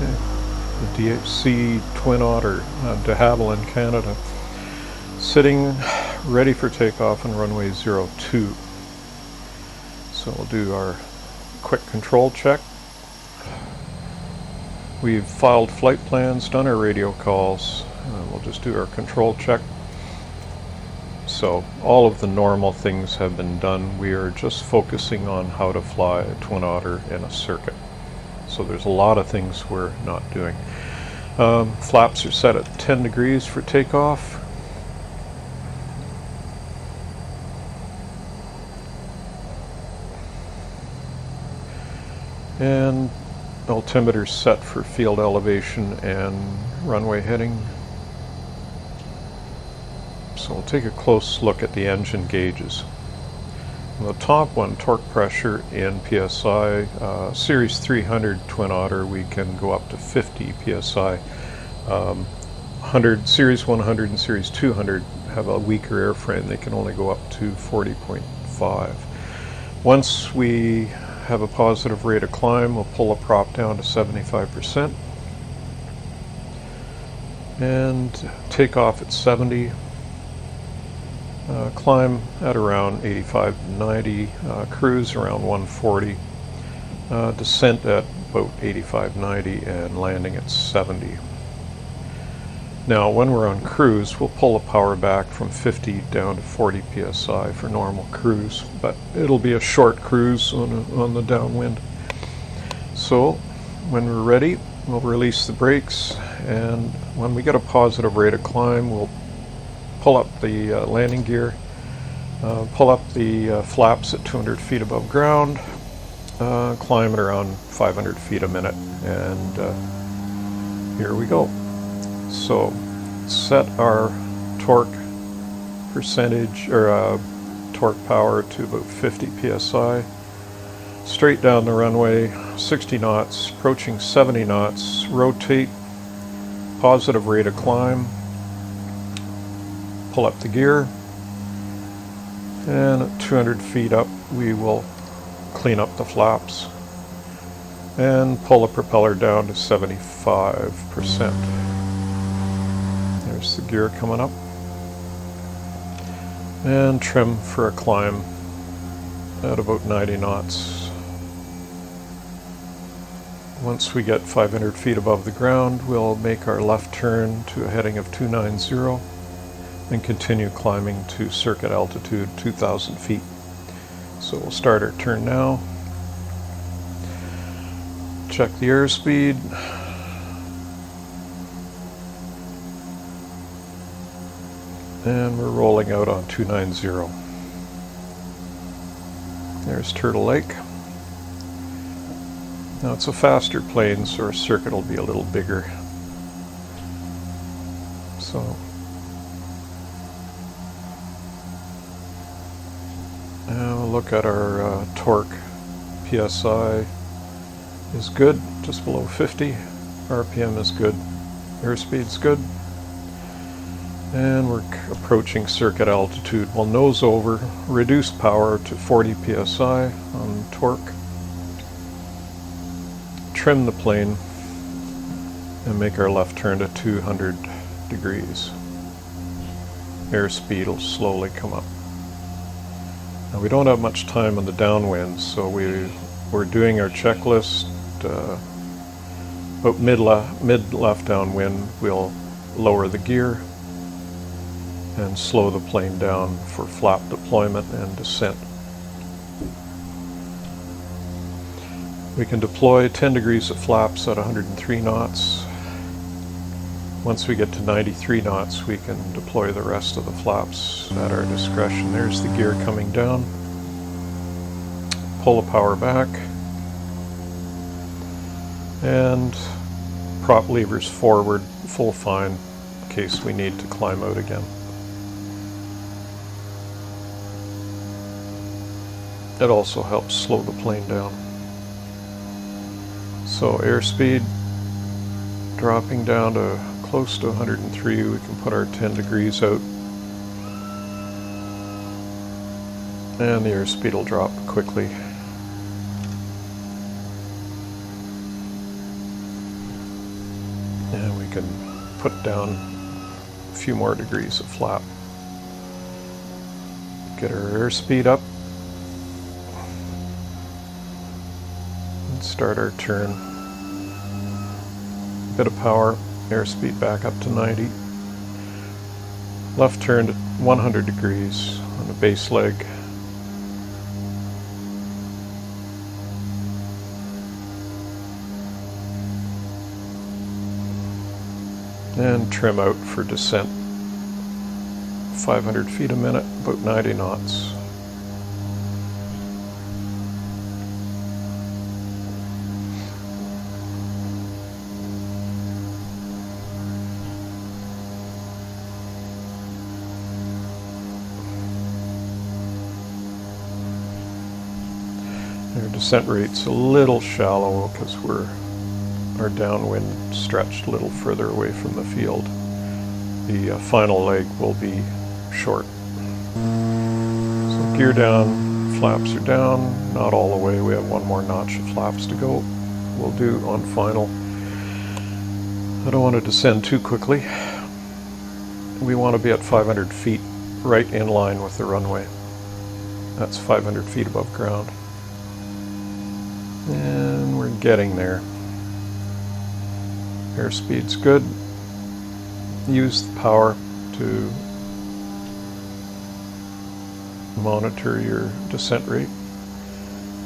The DHC Twin Otter, de Havilland, Canada, sitting ready for takeoff on runway 02. So we'll do our quick control check. We've filed flight plans, done our radio calls. We'll just do our control check. So all of the normal things have been done. We are just focusing on how to fly a Twin Otter in a circuit. So there's a lot of things we're not doing. Flaps are set at 10 degrees for takeoff. And altimeter set for field elevation and runway heading. So we'll take a close look at the engine gauges. On the top one, torque pressure in PSI, Series 300 Twin Otter, we can go up to 50 PSI. Series 100 and Series 200 have a weaker airframe. They can only go up to 40.5. Once we have a positive rate of climb, we'll pull the prop down to 75% and take off at 70. Climb at around 85-90, cruise around 140, descent at about 85-90, and landing at 70. Now when we're on cruise, we'll pull the power back from 50 down to 40 psi for normal cruise, but it'll be a short cruise on the downwind. So when we're ready, we'll release the brakes, and when we get a positive rate of climb, we'll pull up the landing gear, pull up the flaps at 200 feet above ground, climb at around 500 feet a minute, and here we go. So set our torque percentage, or torque power, to about 50 psi. Straight down the runway, 60 knots, approaching 70 knots, rotate, positive rate of climb, pull up the gear, and at 200 feet up we will clean up the flaps and pull the propeller down to 75%. There's the gear coming up, and trim for a climb at about 90 knots. Once we get 500 feet above the ground, we'll make our left turn to a heading of 290 and continue climbing to circuit altitude 2,000 feet. So we'll start our turn now. Check the airspeed. And we're rolling out on 290. There's Turtle Lake. Now it's a faster plane, so our circuit will be a little bigger. So now we'll look at our torque. PSI is good, just below 50. RPM is good. Airspeed's good. And we're approaching circuit altitude. We'll nose over, reduce power to 40 psi on torque, trim the plane, and make our left turn to 200 degrees. Airspeed will slowly come up. Now we don't have much time on the downwind, so we're doing our checklist. About mid left downwind, we'll lower the gear and slow the plane down for flap deployment and descent. We can deploy 10 degrees of flaps at 103 knots. Once we get to 93 knots, we can deploy the rest of the flaps at our discretion. There's the gear coming down. Pull the power back. And prop levers forward, full fine, in case we need to climb out again. It also helps slow the plane down. So airspeed dropping down to close to 103. We can put our 10 degrees out, and the airspeed will drop quickly. And we can put down a few more degrees of flap. Get our airspeed up. And start our turn. Bit of power, airspeed back up to 90. Left turn to 100 degrees on the base leg. And trim out for descent. 500 feet a minute, about 90 knots. Our descent rate's a little shallow because our downwind stretched a little further away from the field. The final leg will be short. So gear down, flaps are down, not all the way, we have one more notch of flaps to go. We'll do on final. I don't want to descend too quickly. We want to be at 500 feet, right in line with the runway. That's 500 feet above ground. And we're getting there. Airspeed's good. Use the power to monitor your descent rate.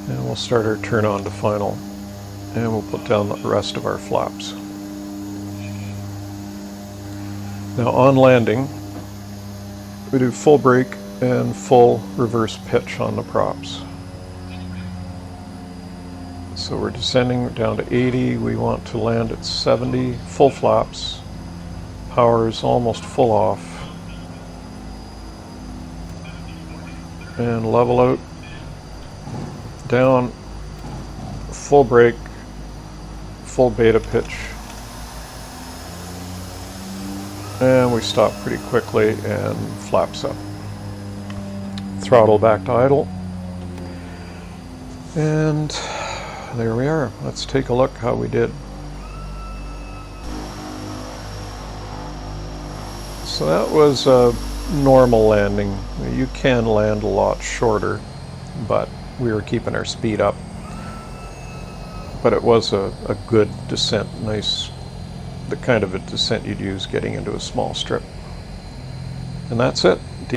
And we'll start our turn on to final. And we'll put down the rest of our flaps. Now on landing, we do full brake and full reverse pitch on the props. So we're descending down to 80, we want to land at 70, full flaps, power is almost full off, and level out, down, full brake, full beta pitch, and we stop pretty quickly and flaps up. Throttle back to idle, and there we are. Let's take a look how we did. So that was a normal landing. You can land a lot shorter, but we were keeping our speed up. But it was a good descent, nice, the kind of a descent you'd use getting into a small strip. And that's it.